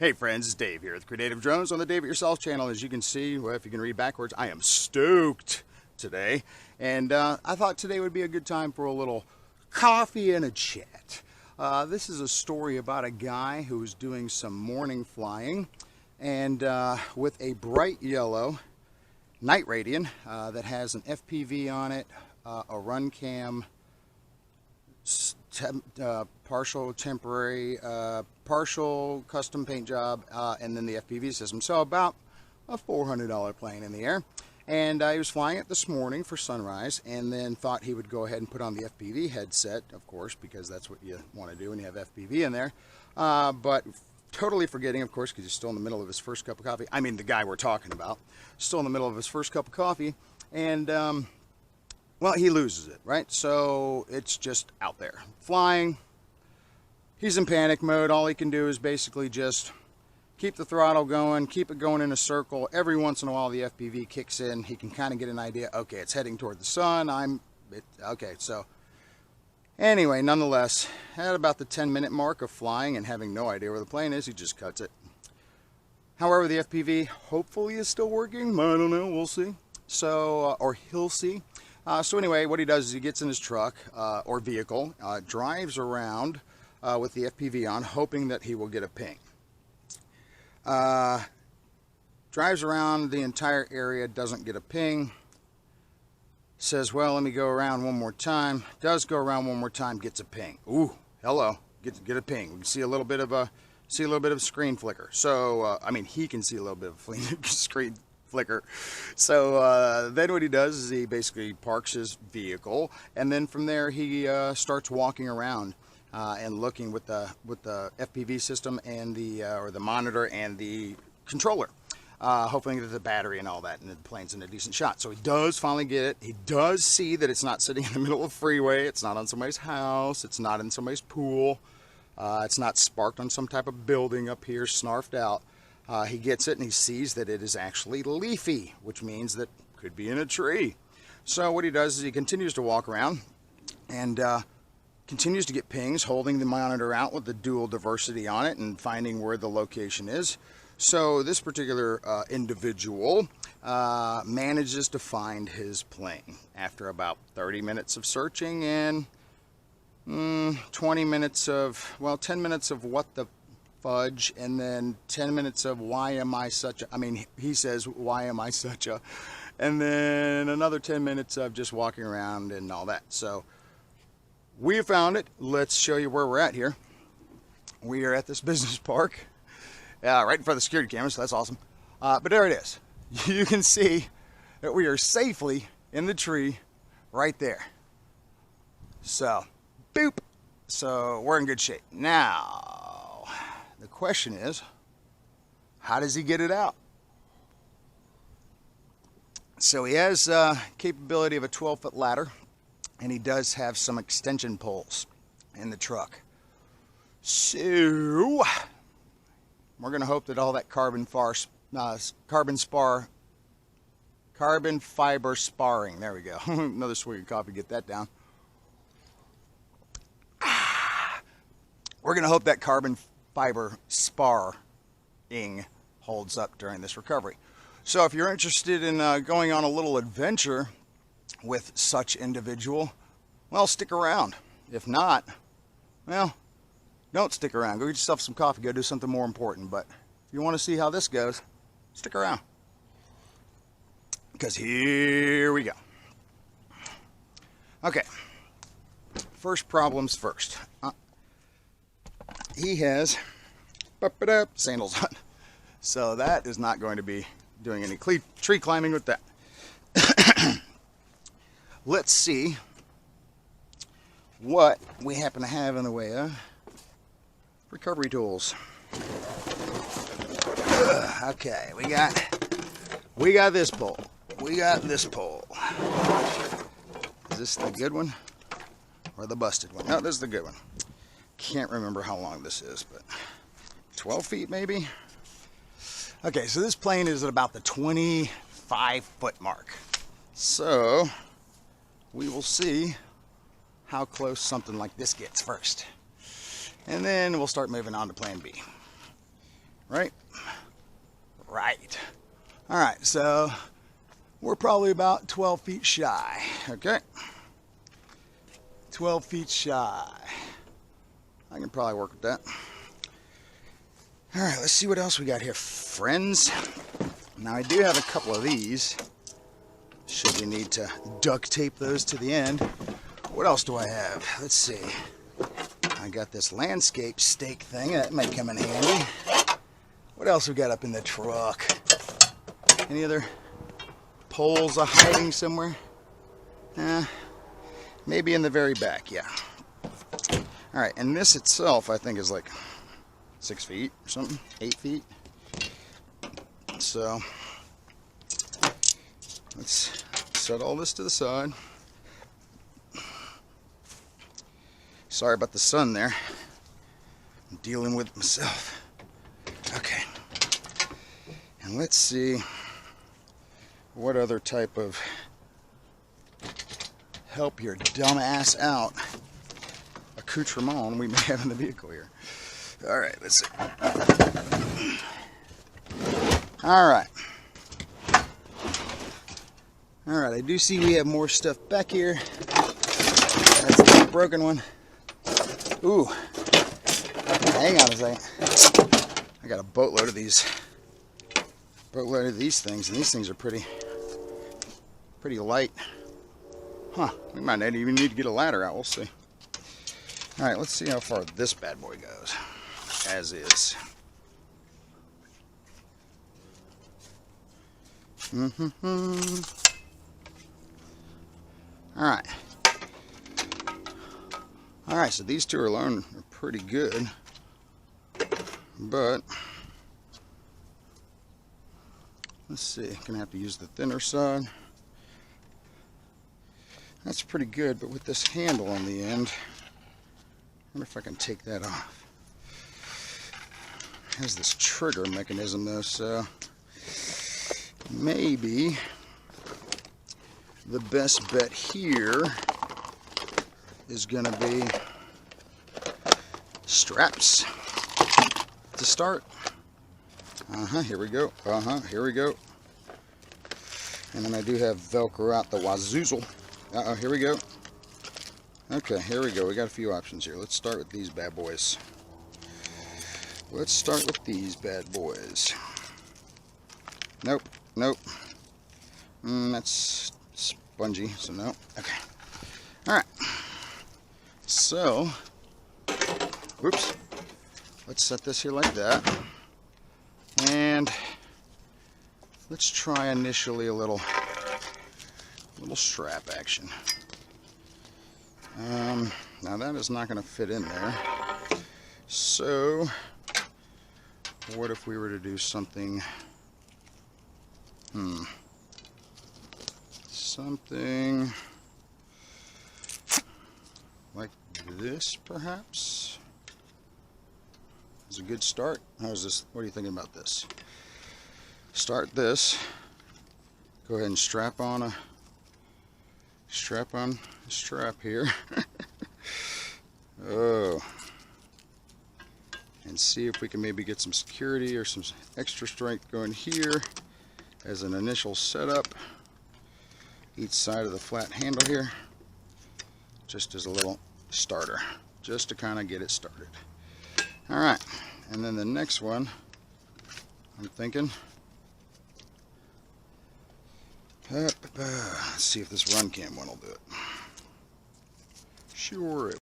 Hey friends, it's Dave here with Creative Drones on the Dave It Yourself channel. As you can see, well, if you can read backwards, I am stoked today. And I thought today would be a good time for a little coffee and a chat. This is a story about a guy who was doing some morning flying and with a bright yellow night radian that has an FPV on it, a run cam, partial temporary, partial custom paint job, and then the FPV system. So about a $400 plane in the air. And he was flying it this morning for sunrise, and then thought he would go ahead and put on the FPV headset, of course, because that's what you want to do when you have FPV in there. But totally forgetting, of course, because he's still in the middle of his first cup of coffee. I mean, the guy we're talking about, still in the middle of his first cup of coffee, and well, he loses it, right? So it's just out there flying. He's in panic mode. All he can do is basically just keep the throttle going, keep it going in a circle. Every once in a while, the FPV kicks in. He can kind of get an idea. Okay, it's heading toward the sun. Okay, so anyway, nonetheless, at about the 10-minute mark of flying and having no idea where the plane is, he just cuts it. However, the FPV hopefully is still working. I don't know. We'll see. So, or he'll see. So anyway, what he does is he gets in his truck or vehicle, drives around with the FPV on, hoping that he will get a ping. Drives around the entire area, doesn't get a ping. Says, well, let me go around one more time. Does go around one more time, gets a ping. Ooh, hello, get a ping. We can see a little bit of screen flicker. So I mean, he can see a little bit of screen flicker. So then what he does is he basically parks his vehicle, and then from there he starts walking around and looking with the FPV system and the monitor and the controller, hoping that the battery and all that, and the plane's in a decent shot. So he does finally get it. He does see that it's not sitting in the middle of a freeway. It's not on somebody's house. It's not in somebody's pool. It's not sparked on some type of building up here, snarfed out. He gets it and he sees that it is actually leafy, which means that it could be in a tree. So what he does is he continues to walk around and continues to get pings, holding the monitor out with the dual diversity on it and finding where the location is. So this particular individual manages to find his plane after about 30 minutes of searching and 20 minutes of, well, 10 minutes of what the fudge, and then 10 minutes of why am I such a, I mean, he says, why am I such a, and then another 10 minutes of just walking around and all that. So we have found it. Let's show you where we're at here. We are at this business park, right in front of the security cameras, so that's awesome. But there it is. You can see that we are safely in the tree right there. So, boop. So we're in good shape. Now, the question is, how does he get it out? So he has capability of a 12-foot ladder, and he does have some extension poles in the truck. So we're going to hope that all that carbon fiber sparring, there we go. Another swig of coffee, get that down. We're going to hope that carbon fiber sparring holds up during this recovery. So if you're interested in going on a little adventure with such individual, well, stick around. If not, well, don't stick around. Go get yourself some coffee, go do something more important. But if you want to see how this goes, stick around, because here we go. Okay, first problems first. He has sandals on, so that is not going to be doing any tree climbing with that. Let's see what we happen to have in the way of recovery tools. Okay, we got this pole. We got this pole. Is this the good one or the busted one? No, this is the good one. Can't remember how long this is, but 12 feet maybe. Okay, so this plane is at about the 25-foot mark. So we will see how close something like this gets first. And then we'll start moving on to plan B. right? Right. All right, so we're probably about 12 feet shy, okay? 12 feet shy. I can probably work with that. All right, let's see what else we got here, friends. Now I do have a couple of these, should you need to duct tape those to the end. What else do I have? Let's see. I got this landscape stake thing, that might come in handy. What else we got up in the truck? Any other poles hiding somewhere? Maybe in the very back, yeah. All right, and this itself I think is like 6 feet or something, 8 feet. So let's set all this to the side. Sorry about the sun there. I'm dealing with it myself. Okay. And let's see what other type of help your dumb ass out accoutrement we may have in the vehicle here. All right, let's see. All right. All right, I do see we have more stuff back here. That's the broken one. Ooh, hang on a second. I got a boatload of these things, and these things are pretty light. Huh, we might not even need to get a ladder out, we'll see. All right, let's see how far this bad boy goes, as is. All right, so these two alone are pretty good, but let's see, gonna have to use the thinner side. That's pretty good, but with this handle on the end, I wonder if I can take that off. It has this trigger mechanism though, so maybe the best bet here is gonna be straps to start. Here we go. Here we go. And then I do have Velcro out the wazoozle. Here we go. Okay, here we go. We got a few options here. Let's start with these bad boys. Let's start with these bad boys. Nope, nope. That's spongy, so no. Okay. All right. So, whoops. Let's set this here like that. And let's try initially a little strap action. Now that is not going to fit in there. So, what if we were to do something? Something like this, perhaps, is a good start. How's this? What are you thinking about this? Start this. Go ahead and strap on a strap here. Oh, and see if we can maybe get some security or some extra strength going here as an initial setup. Each side of the flat handle here, just as a little starter, just to kind of get it started. All right, and then the next one, I'm thinking, let's see if this run cam one will do it. Sure.